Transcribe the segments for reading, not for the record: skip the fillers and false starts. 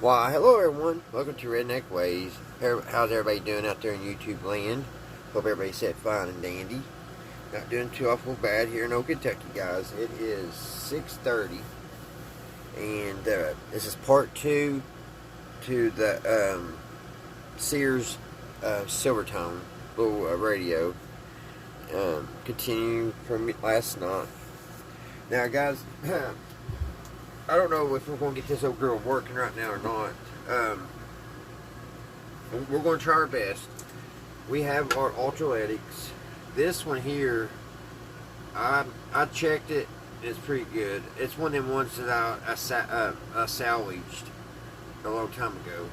Why, hello everyone. Welcome to Redneck Ways. How's everybody doing out there in YouTube land? Hope everybody's set fine and dandy. Not doing too awful bad here in Oak, Kentucky, guys. It is 6:30, and this is part 2 to the Sears Silverstone little radio. Continuing from last night. Now, guys. I don't know if we're going to get this old girl working right now or not. We're going to try our best. We have our ultraletics. This one here, I checked it. It's pretty good. It's one of them ones that I salvaged a long time ago.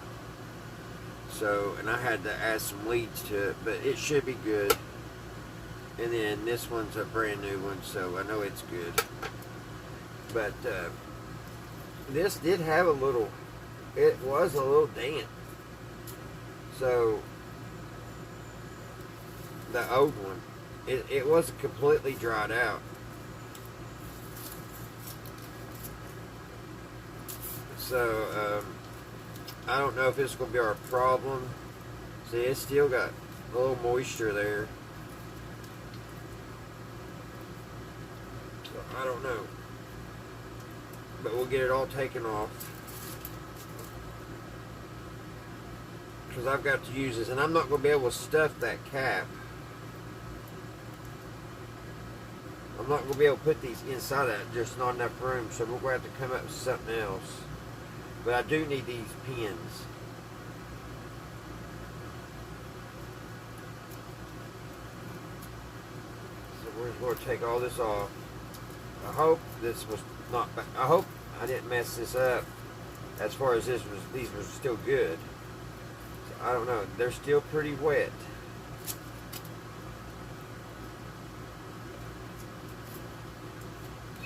So, and I had to add some leads to it, but it should be good. And then this one's a brand new one, so I know it's good. But, this did have a little, it was a little damp. So, the old one, it wasn't completely dried out. So, I don't know if it's going to be our problem. See, it's still got a little moisture there. So, I don't know. But we'll get it all taken off, because I've got to use this, and I'm not going to be able to stuff that cap. I'm not going to be able to put these inside that. There's not enough room, so we're going to have to come up with something else. But I do need these pins. So we're just going to take all this off. I hope this was not. I hope I didn't mess this up. As far as this was, these were still good. So I don't know. They're still pretty wet.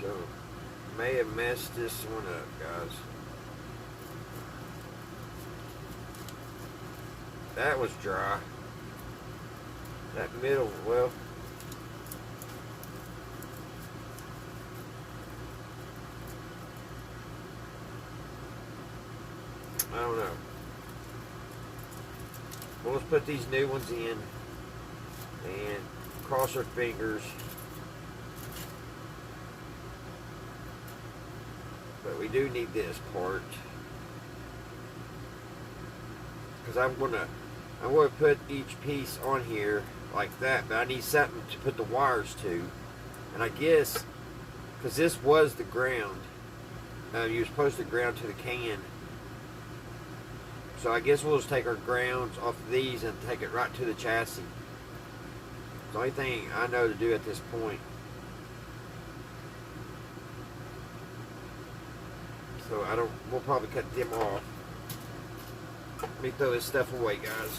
So may have messed this one up, guys. That was dry. That middle, well. I don't know. Well, let's put these new ones in and cross our fingers. But we do need this part, because I'm gonna put each piece on here like that. But I need something to put the wires to, and I guess because this was the ground, you were supposed to ground to the can. So I guess we'll just take our grounds off of these and take it right to the chassis. It's the only thing I know to do at this point. So we'll probably cut them off. Let me throw this stuff away, guys.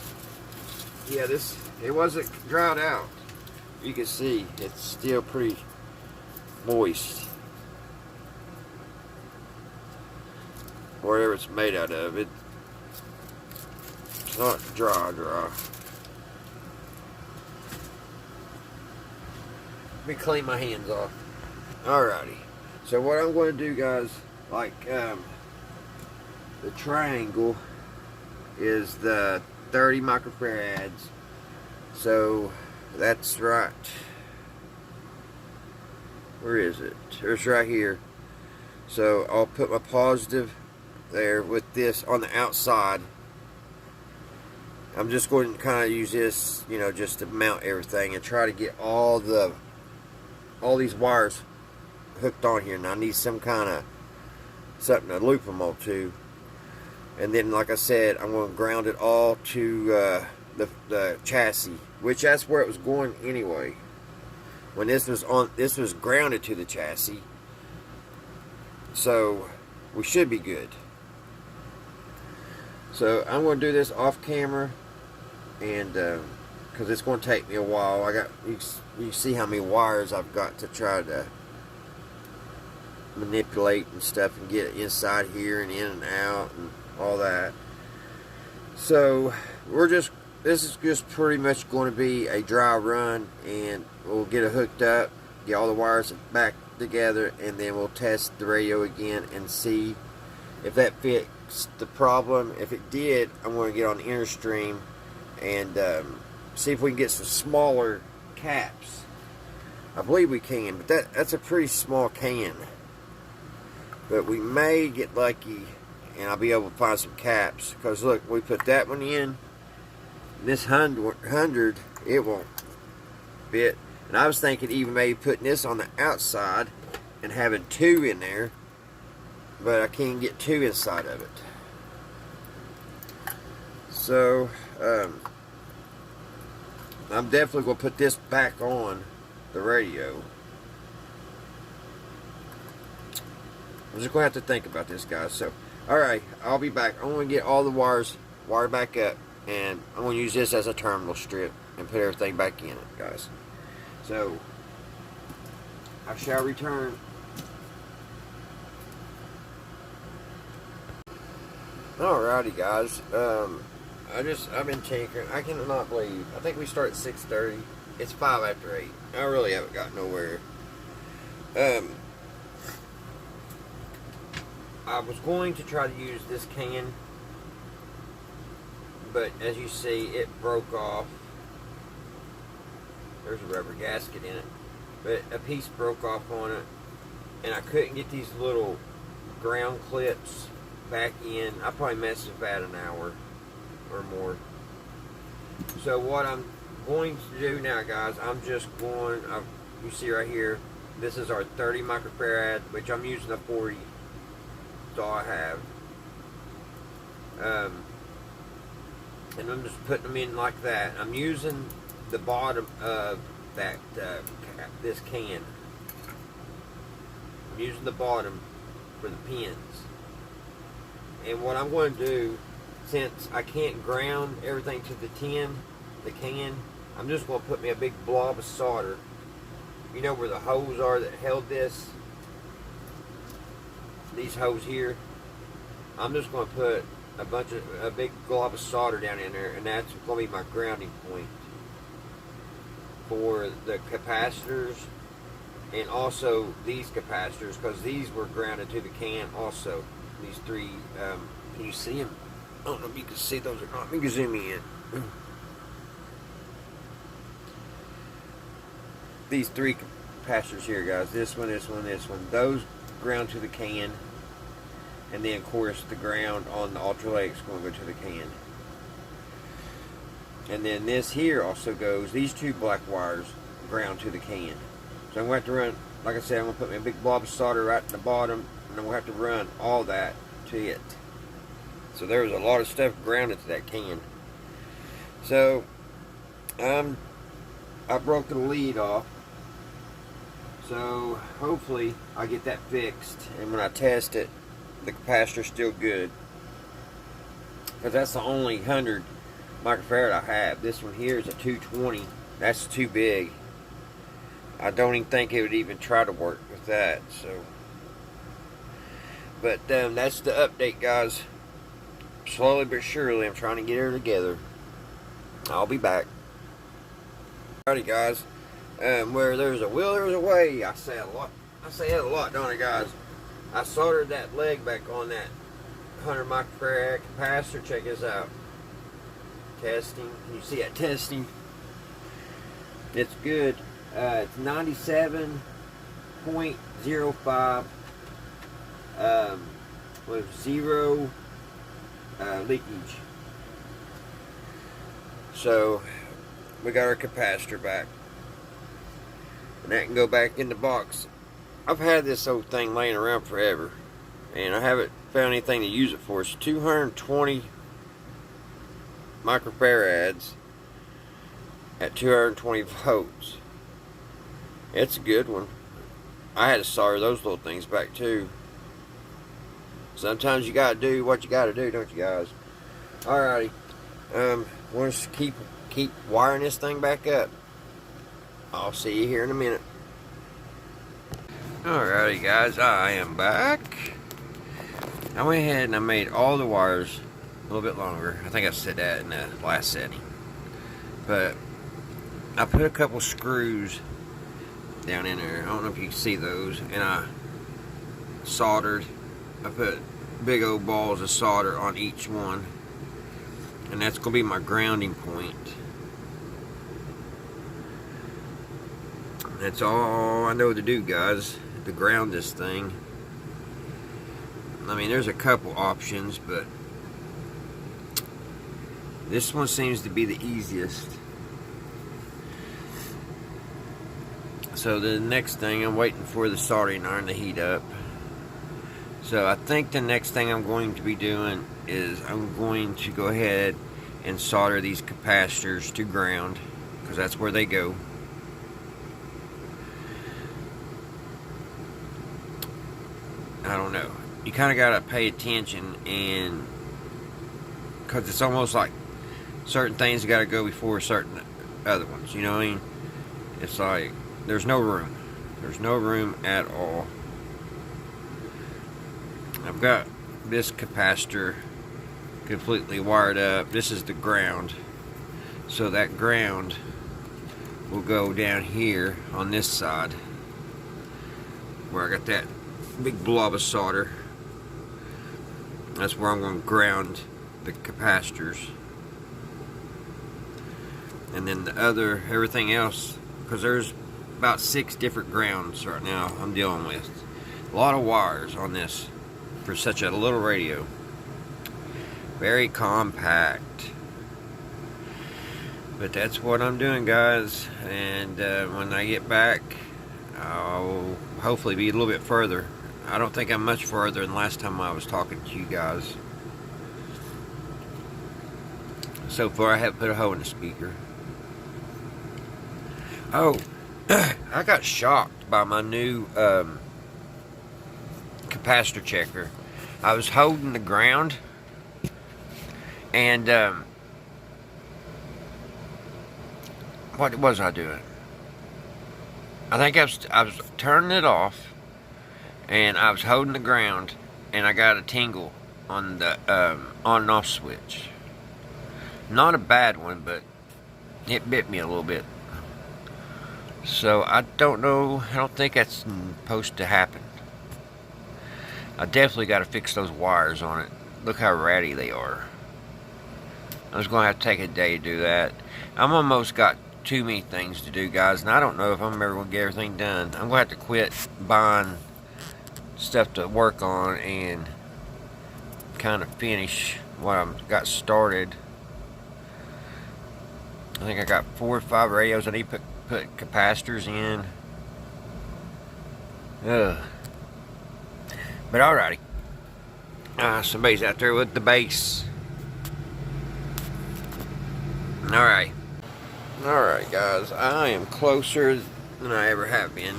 Yeah, it wasn't dried out. You can see it's still pretty moist. Whatever it's made out of, it's not dry. Let me clean my hands off. Alrighty. So what I'm going to do, guys, like the triangle is the 30 microfarads. So that's right. Where is it? It's right here. So I'll put my positive there with this on the outside. I'm just going to kind of use this, just to mount everything and try to get all these wires hooked on here. And I need some kind of something to loop them all to. And then, like I said, I'm going to ground it all to the chassis, which that's where it was going anyway. When this was grounded to the chassis, so we should be good. So I'm going to do this off camera, and because it's going to take me a while. You see how many wires I've got to try to manipulate and stuff and get inside here and in and out and all that. So this is just pretty much going to be a dry run, and we'll get it hooked up, get all the wires back together, and then we'll test the radio again and see if that fix the problem. If it did, I'm going to get on the Interstream and see if we can get some smaller caps. I believe we can, but that's a pretty small can. But we may get lucky and I'll be able to find some caps. Because look, we put that one in. This 100, it won't fit. And I was thinking even maybe putting this on the outside and having 2 in there. But I can't get 2 inside of it. So, I'm definitely going to put this back on the radio. I'm just going to have to think about this, guys. So, alright, I'll be back. I'm going to get all the wires wired back up, and I'm going to use this as a terminal strip and put everything back in it, guys. So, I shall return. Alrighty, guys. I've been tinkering. I cannot believe. I think we start at 6:30. It's 5 after 8. I really haven't got nowhere. I was going to try to use this can, but as you see, it broke off. There's a rubber gasket in it, but a piece broke off on it, and I couldn't get these little ground clips back in. I probably messed with that an hour or more. So what I'm going to do now, guys, I'm just going, you see right here, this is our 30 microfarad, which I'm using a 40. That's all I have. And I'm just putting them in like that. I'm using the bottom of that this can. I'm using the bottom for the pins. And what I'm going to do, since I can't ground everything to the can, I'm just going to put me a big blob of solder. You know where the hose are that held this? These hose here. I'm just going to put a big glob of solder down in there, and that's going to be my grounding point for the capacitors, and also these capacitors, because these were grounded to the can also. These 3, can you see them? I don't know if you can see those or not. Let me zoom in. These 3 capacitors here, guys. This one, this one, this one. Those ground to the can. And then, of course, the ground on the ultralight is going to go to the can. And then this here also goes, these 2 black wires ground to the can. So I'm going to have to run, like I said, I'm going to put my big blob of solder right at the bottom, and I'm going to have to run all that to it. So there's a lot of stuff grounded to that can. So, I broke the lead off. So, hopefully, I get that fixed. And when I test it, the capacitor's still good. Because that's the only 100 microfarad I have. This one here is a 220. That's too big. I don't even think it would even try to work with that. So, but that's the update, guys. Slowly but surely, I'm trying to get her together. I'll be back. Alrighty, guys. Where there's a will, there's a way. I say it a lot, don't I, guys? I soldered that leg back on that 100 microfarad capacitor. Check this out. Testing. Can you see that testing? It's good. It's 97.05 with 0 leakage. So we got our capacitor back, and that can go back in the box. I've had this old thing laying around forever, and I haven't found anything to use it for. It's 220 microfarads at 220 volts. It's a good one. I had to solder those little things back too. Sometimes you gotta do what you gotta do, don't you, guys? Alrighty. We'll just keep wiring this thing back up. I'll see you here in a minute. Alrighty, guys, I am back. I went ahead and I made all the wires a little bit longer. I think I said that in the last setting. But I put a couple screws down in there. I don't know if you can see those. And I soldered. I put big old balls of solder on each one, and that's going to be my grounding point. That's all I know to do, guys, to ground this thing. I mean, there's a couple options, but this one seems to be the easiest. So the next thing, I'm waiting for the soldering iron to heat up. So I think the next thing I'm going to be doing is I'm going to go ahead and solder these capacitors to ground, because that's where they go. I don't know. You kind of got to pay attention, and because it's almost like certain things got to go before certain other ones. You know what I mean? It's like there's no room. There's no room at all. I've got this capacitor completely wired up. This is the ground. So that ground will go down here on this side, where I got that big blob of solder. That's where I'm going to ground the capacitors. And then the other, everything else, because there's about 6 different grounds right now I'm dealing with. A lot of wires on this for such a little radio. Very compact. But that's what I'm doing, guys. And when I get back, I'll hopefully be a little bit further. I don't think I'm much further than last time I was talking to you guys. So far I haven't put a hole in the speaker. Oh, I got shocked by my new capacitor checker. I was holding the ground, and what was I doing? I think I was turning it off, and I was holding the ground, and I got a tingle on the on and off switch. Not a bad one, but it bit me a little bit. So I don't know. I don't think that's supposed to happen. I definitely got to fix those wires on it. Look how ratty they are. I was going to have to take a day to do that. I'm almost got too many things to do, guys, and I don't know if I'm ever going to get everything done. I'm going to have to quit buying stuff to work on and kind of finish what I've got started. I think I got 4 or 5 radios I need to put capacitors in. Ugh. But alrighty. Somebody's out there with the bass. Alright. Alright, guys. I am closer than I ever have been.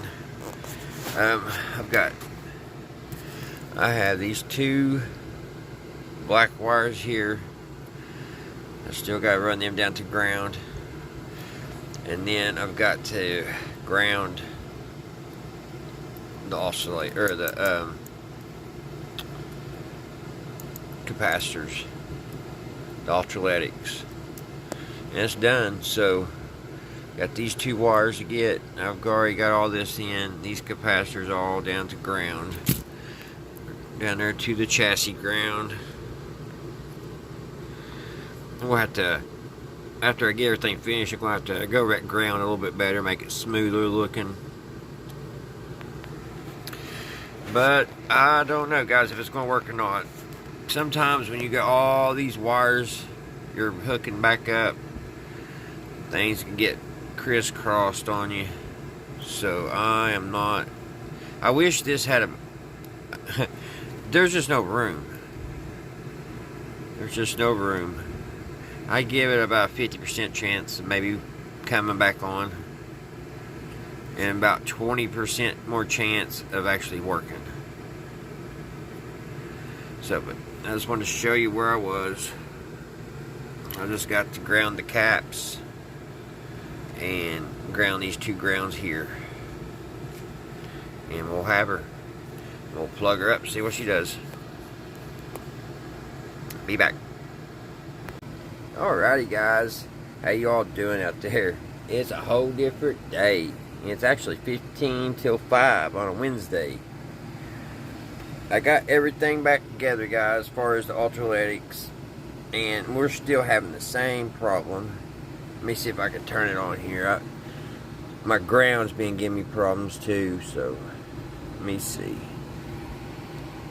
I have these 2 black wires here. I still got to run them down to ground. And then I've got to ground the oscillator, or the capacitors, the ultraletics. And it's done. So got these 2 wires to get. I've already got all this in. These capacitors all down to ground. Down there to the chassis ground. We'll have to, after I get everything finished, I'm going to have to go wreck ground a little bit better, make it smoother looking. But I don't know, guys, if it's going to work or not. Sometimes when you got all these wires you're hooking back up, things can get crisscrossed on you. So I am not. I wish this had a. There's just no room. There's just no room. I give it about a 50% chance of maybe coming back on, and about 20% more chance of actually working. So, but I just wanted to show you where I was. I just got to ground the caps and ground these 2 grounds here, and we'll have her. We'll plug her up, see what she does. Be back. Alrighty, guys, how you all doing out there? It's a whole different day. It's actually 15 till 5 on a Wednesday. I got everything back together, guys, as far as the ultraletics, and we're still having the same problem. Let me see if I can turn it on here. My ground's been giving me problems too, so let me see.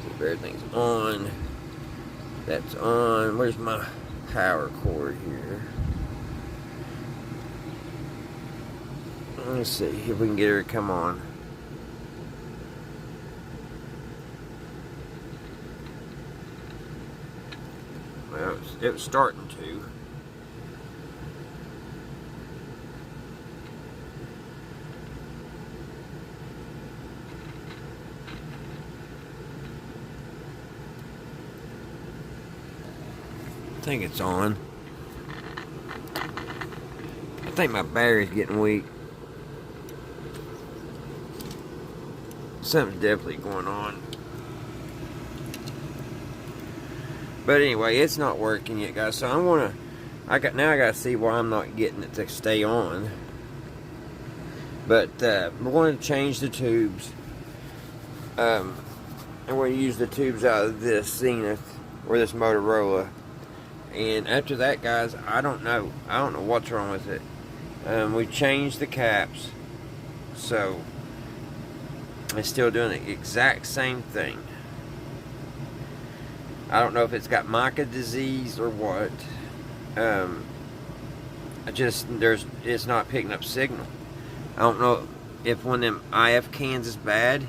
See if everything's on. That's on. Where's my power cord here? Let's see if we can get her to come on. Well, it was starting to. I think it's on. I think my battery's getting weak. Something's definitely going on. But anyway, it's not working yet, guys. So I gotta see why I'm not getting it to stay on. But we're going to change the tubes. I'm going to use the tubes out of this Zenith or this Motorola. And after that, guys, I don't know what's wrong with it. We changed the caps, so it's still doing the exact same thing. I don't know if it's got mica disease or what. It's not picking up signal. I don't know if one of them IF cans is bad,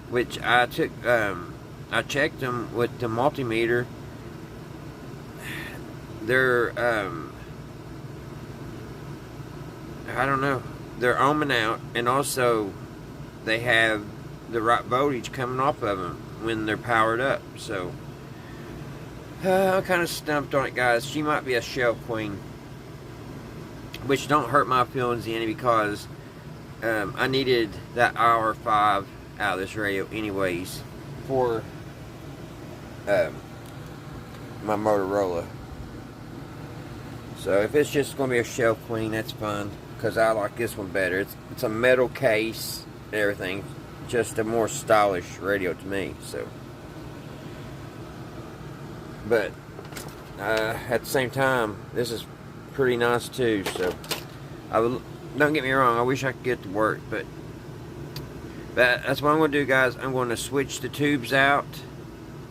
which I checked them with the multimeter. They're I don't know. They're ohming out, and also they have the right voltage coming off of them when they're powered up. So I'm kind of stumped on it, guys. She might be a shell queen, which don't hurt my feelings any, because I needed that hour 5 out of this radio anyways for my Motorola. So if it's just going to be a shell queen, that's fine, because I like this one better. It's a metal case and everything, just a more stylish radio to me. So, but at the same time, this is pretty nice too. So don't get me wrong, I wish I could get to work, but that's what I'm going to do, guys. I'm going to switch the tubes out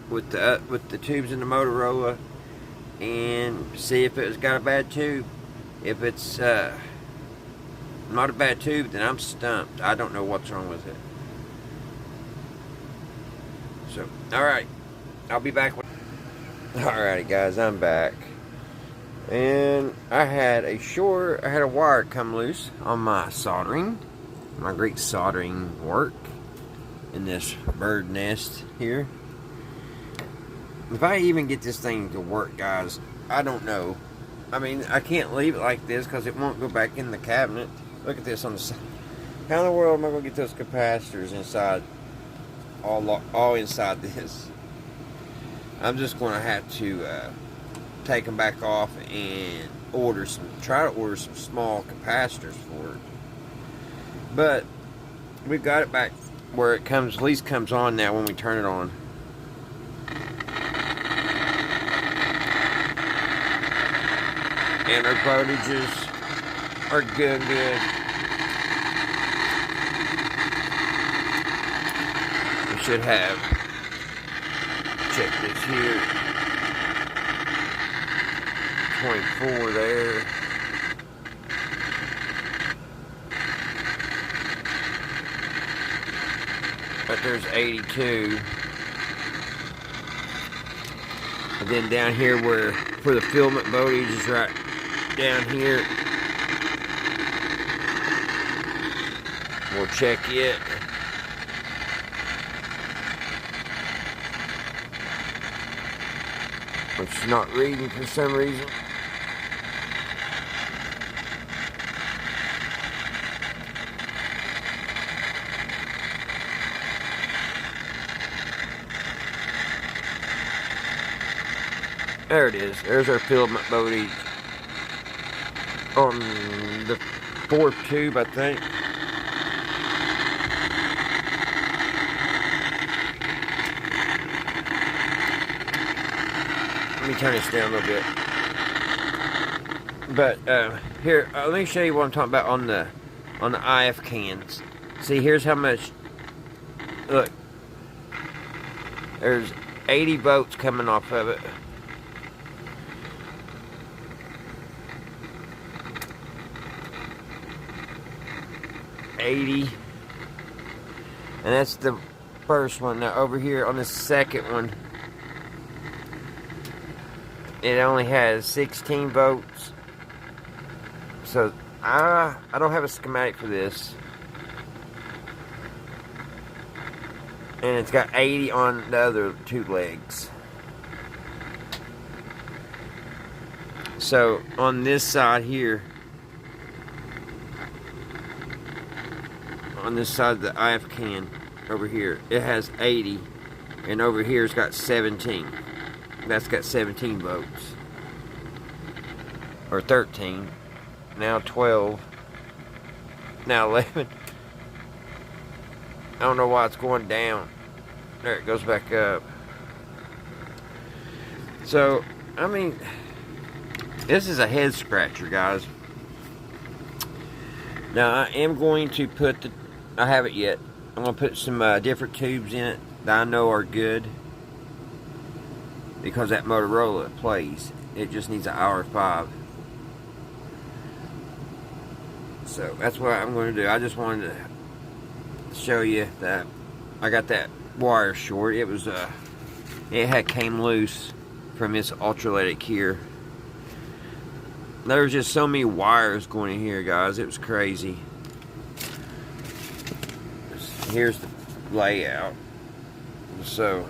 with the tubes in the Motorola, and see if it's got a bad tube. If it's not a bad tube, then I'm stumped. I don't know what's wrong with it. So, alright, I'll be back. Alrighty, guys, I'm back. And I had a wire come loose on my Greek soldering work in this bird nest here. If I even get this thing to work, guys, I don't know. I mean, I can't leave it like this because it won't go back in the cabinet. Look at this on the side. How in the world am I going to get those capacitors inside, all inside this? I'm just going to have to take them back off and try to order some small capacitors for it. But we've got it back where it at least comes on now when we turn it on. And our voltages are good. We should have, check this here, 24 there. But there's 82. And then down here where the filament voltage is right down here. We'll check it. It's not reading for some reason. There it is. There's our filament voltage on the 4th tube, I think. Let me turn this down a little bit. But here, let me show you what I'm talking about on the IF cans. See, here's how much. Look, there's 80 volts coming off of it. And that's the first one. Now over here on the second one, it only has 16 volts. So I don't have a schematic for this. And it's got 80 on the other two legs. So on this side here, on this side of the IF can over here, it has 80, and over here it's got 17. That's got 17 volts, or 13, now 12, now 11. I don't know why it's going down. There, it goes back up. So, I mean, this is a head scratcher, guys. Now, I am going to put the, I haven't yet, I'm going to put some different tubes in it that I know are good, because that Motorola plays. It just needs an hour 5. So, that's what I'm going to do. I just wanted to show you that I got that wire short. It was it had came loose from this ultralitic here. There was just so many wires going in here, guys. It was crazy. Here's the layout. So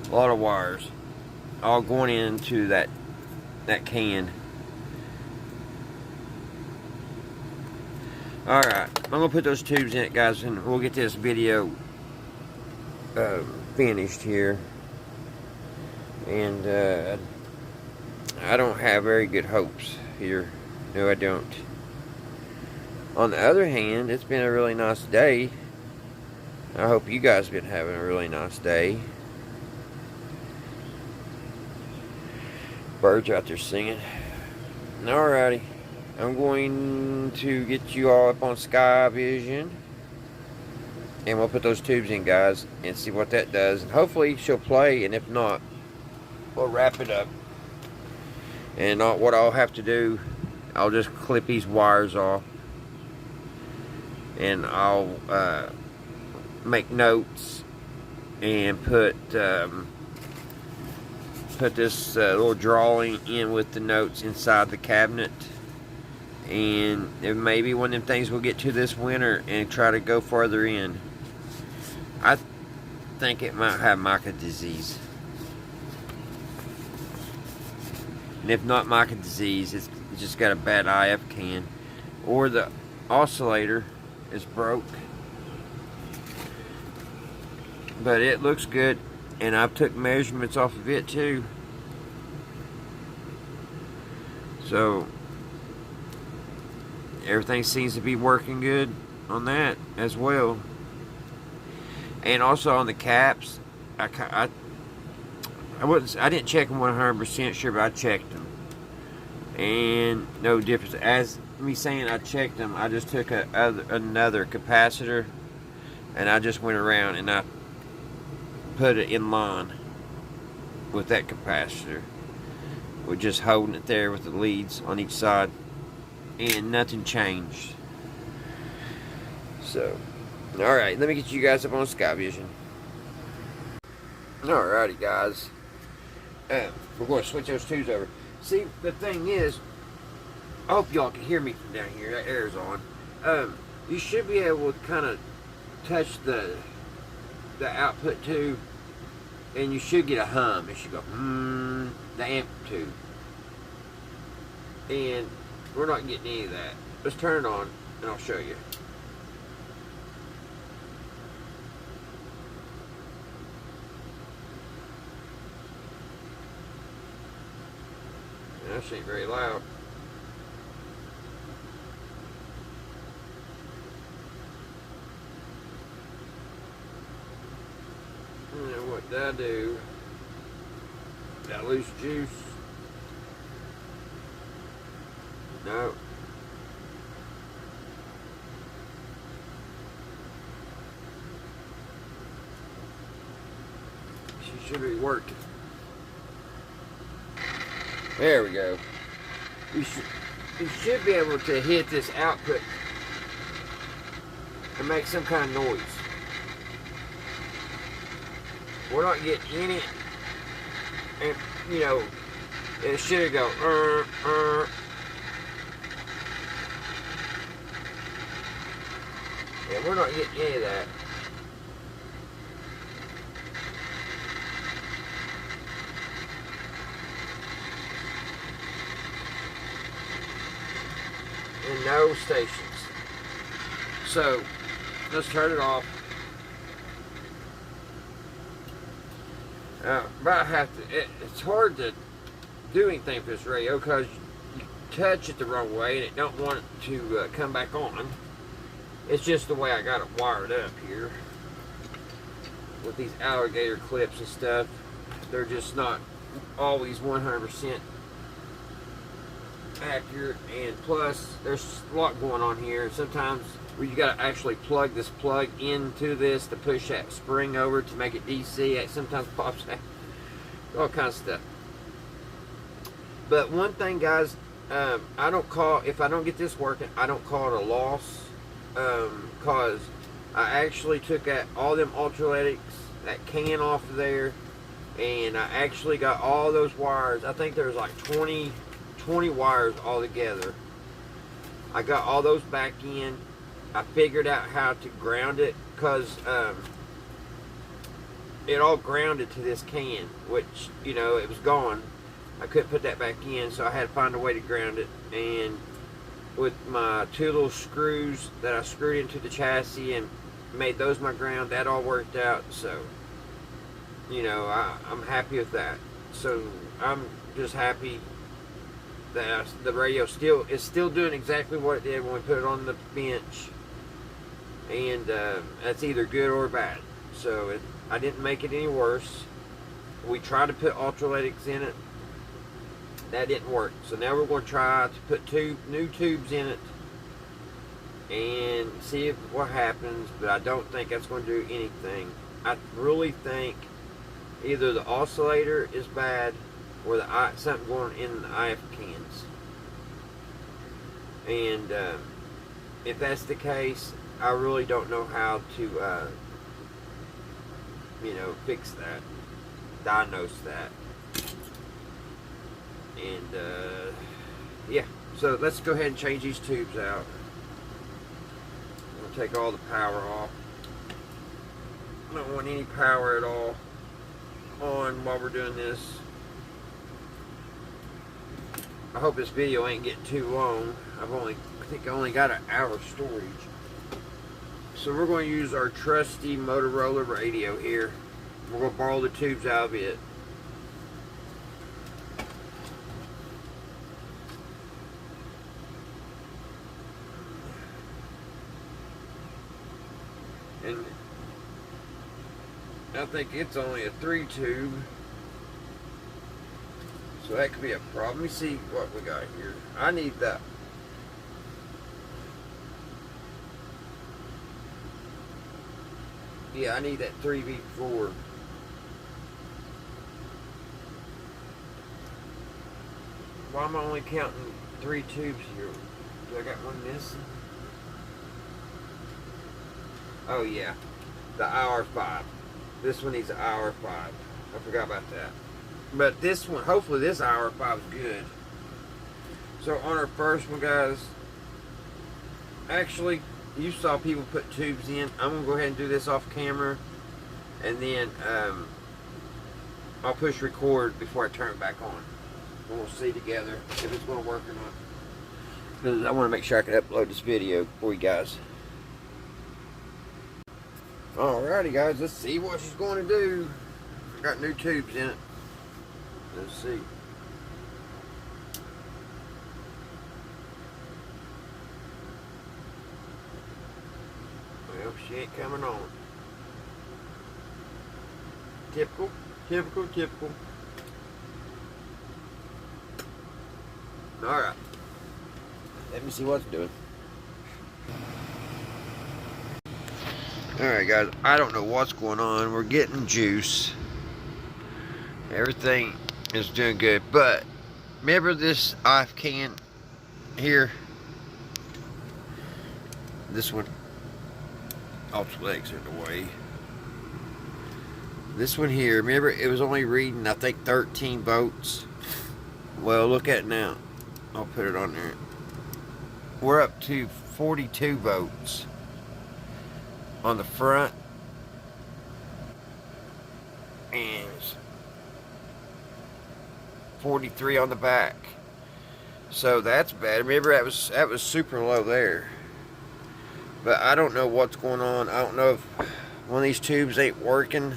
a lot of wires all going into that can. Alright, I'm going to put those tubes in it, guys, and we'll get this video finished here. And I don't have very good hopes here. No, I don't. On the other hand, it's been a really nice day. I hope you guys have been having a really nice day. Birds out there singing. Alrighty. I'm going to get you all up on Sky Vision, and we'll put those tubes in, guys, and see what that does. And hopefully she'll play, and if not, we'll wrap it up. And what I'll have to do, I'll just clip these wires off, and I'll make notes and put this little drawing in with the notes inside the cabinet. And maybe one of them things we'll get to this winter and try to go further in. I think it might have mica disease. And if not mica disease, it's just got a bad IF can. Or the oscillator is broke. But it looks good. And I've took measurements off of it too. So everything seems to be working good on that as well. And also on the caps, I didn't check them 100% sure, but I checked them, and no difference. As me saying I checked them, I just took another capacitor, and I just went around and I put it in line with that capacitor. We're just holding it there with the leads on each side, and nothing changed. So, alright, let me get you guys up on Sky Vision. Alrighty, guys. We're going to switch those tubes over. See, the thing is, I hope y'all can hear me from down here. That air's on. You should be able to kind of touch the output tube, and you should get a hum. It should go, the amplitude. And we're not getting any of that. Let's turn it on, and I'll show you. That ain't very loud. And what did I do? Got loose juice. No. She should be working. There we go. You should be able to hit this output and make some kind of noise. We're not getting any, and you know, it should go, Yeah, we're not getting any of that. And no stations. So, let's turn it off. But I have to, it's hard to do anything for this radio because you touch it the wrong way and it don't want it to come back on. It's just the way I got it wired up here with these alligator clips and stuff. They're just not always 100% accurate, and plus there's a lot going on here. Sometimes you got to actually plug this plug into this to push that spring over to make it DC. It sometimes pops out, all kinds of stuff. But one thing, guys, I don't call, if I don't get this working, I don't call it a loss, because I actually took out all them ultraletics, that can off of there, and I actually got all those wires. I think there's like 20 wires all together. I got all those back in. I figured out how to ground it, because it all grounded to this can, which, you know, it was gone. I couldn't put that back in, so I had to find a way to ground it. And with my two little screws that I screwed into the chassis and made those my ground, that all worked out. So, you know, I'm happy with that. So I'm just happy that the radio is still doing exactly what it did when we put it on the bench, and that's either good or bad. So I didn't make it any worse. We tried to put ultraletics in it, that didn't work. So now we're going to try to put two new tubes in it and see what happens, but I don't think that's going to do anything. I really think either the oscillator is bad or something going in the IF cans. And if that's the case, I really don't know how to, you know, fix that, diagnose that. And yeah, so let's go ahead and change these tubes out. We'll take all the power off. I don't want any power at all on while we're doing this. I hope this video ain't getting too long. I think I only got an hour storage. So we're going to use our trusty Motorola radio here. We're going to borrow the tubes out of it. And I think it's only a 3 tube. So that could be a problem. Let me see what we got here. I need that. Yeah, I need that 3V4. Why am I only counting 3 tubes here? Do I got one missing? Oh yeah, the IR5. This one needs an IR5. I forgot about that. But this one, hopefully this IR5 is good. So on our first one, guys, actually, you saw people put tubes in. I'm going to go ahead and do this off camera. And then I'll push record before I turn it back on. And we'll see together if it's going to work or not. Because I want to make sure I can upload this video for you guys. Alrighty, guys, let's see what she's going to do. I got new tubes in it. Let's see. Well, she ain't coming on. Typical, typical, typical. Alright. Let me see what's doing. Alright guys, I don't know what's going on. We're getting juice. Everything is doing good. But remember this IF can here? This one. All the legs are in the way. This one here, remember it was only reading I think 13 volts. Well, look at it now. I'll put it on there. We're up to 42 volts on the front and 43 on the back. So that's bad. Remember that was super low there. But I don't know what's going on. I don't know if one of these tubes ain't working.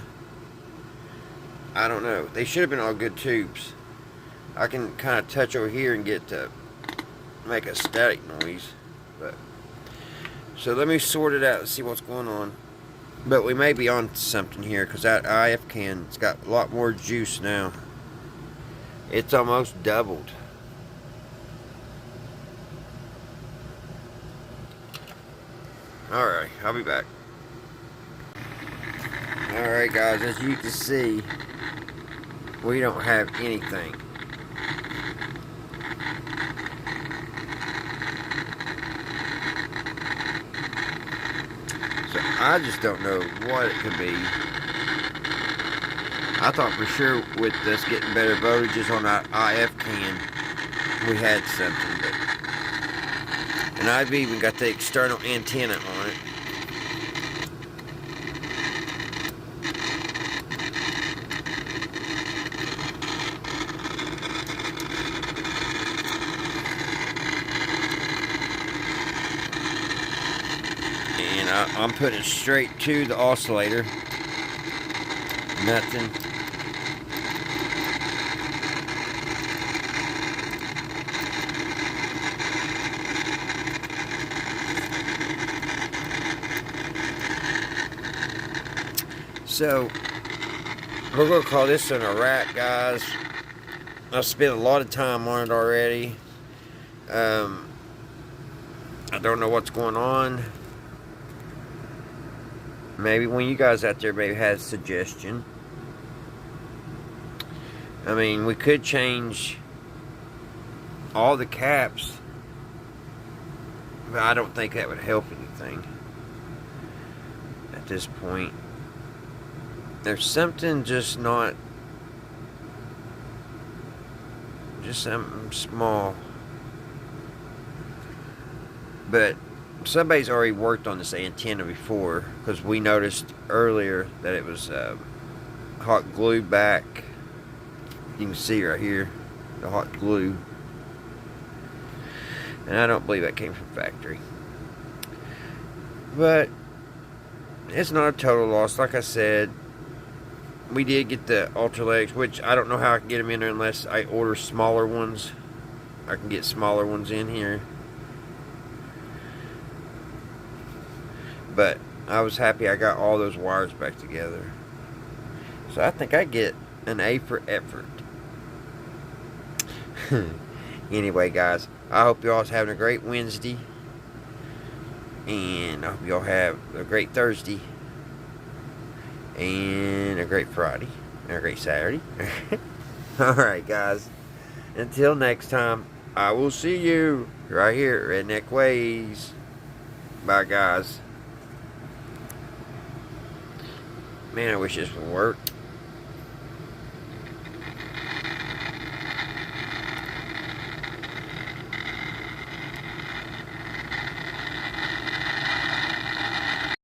I don't know. They should have been all good tubes. I can kind of touch over here and get to make a static noise. But so let me sort it out and see what's going on. But we may be on something here because that IF can's got a lot more juice now. It's almost doubled. Alright, I'll be back. Alright guys, as you can see, we don't have anything. So I just don't know what it could be. I thought for sure with us getting better voltages on our IF can, we had something. But, and I've even got the external antenna on it. And I'm putting it straight to the oscillator. Nothing. So we're going to call this one a rack, guys. I've spent a lot of time on it already. I don't know what's going on. Maybe one of you guys out there maybe has a suggestion. I mean, we could change all the caps, but I don't think that would help anything at this point. There's something just not, just something small. But somebody's already worked on this antenna before, because we noticed earlier that it was hot glued back. You can see right here the hot glue, and I don't believe that came from factory. But it's not a total loss. Like I said, we did get the ultra legs, which I don't know how I can get them in there unless I order smaller ones. I can get smaller ones in here. But I was happy I got all those wires back together. So I think I get an A for effort. Anyway, guys, I hope you all having a great Wednesday. And I hope you all have a great Thursday. And a great Friday. And a great Saturday. Alright, guys. Until next time, I will see you right here at Redneck Ways. Bye, guys. Man, I wish this would work.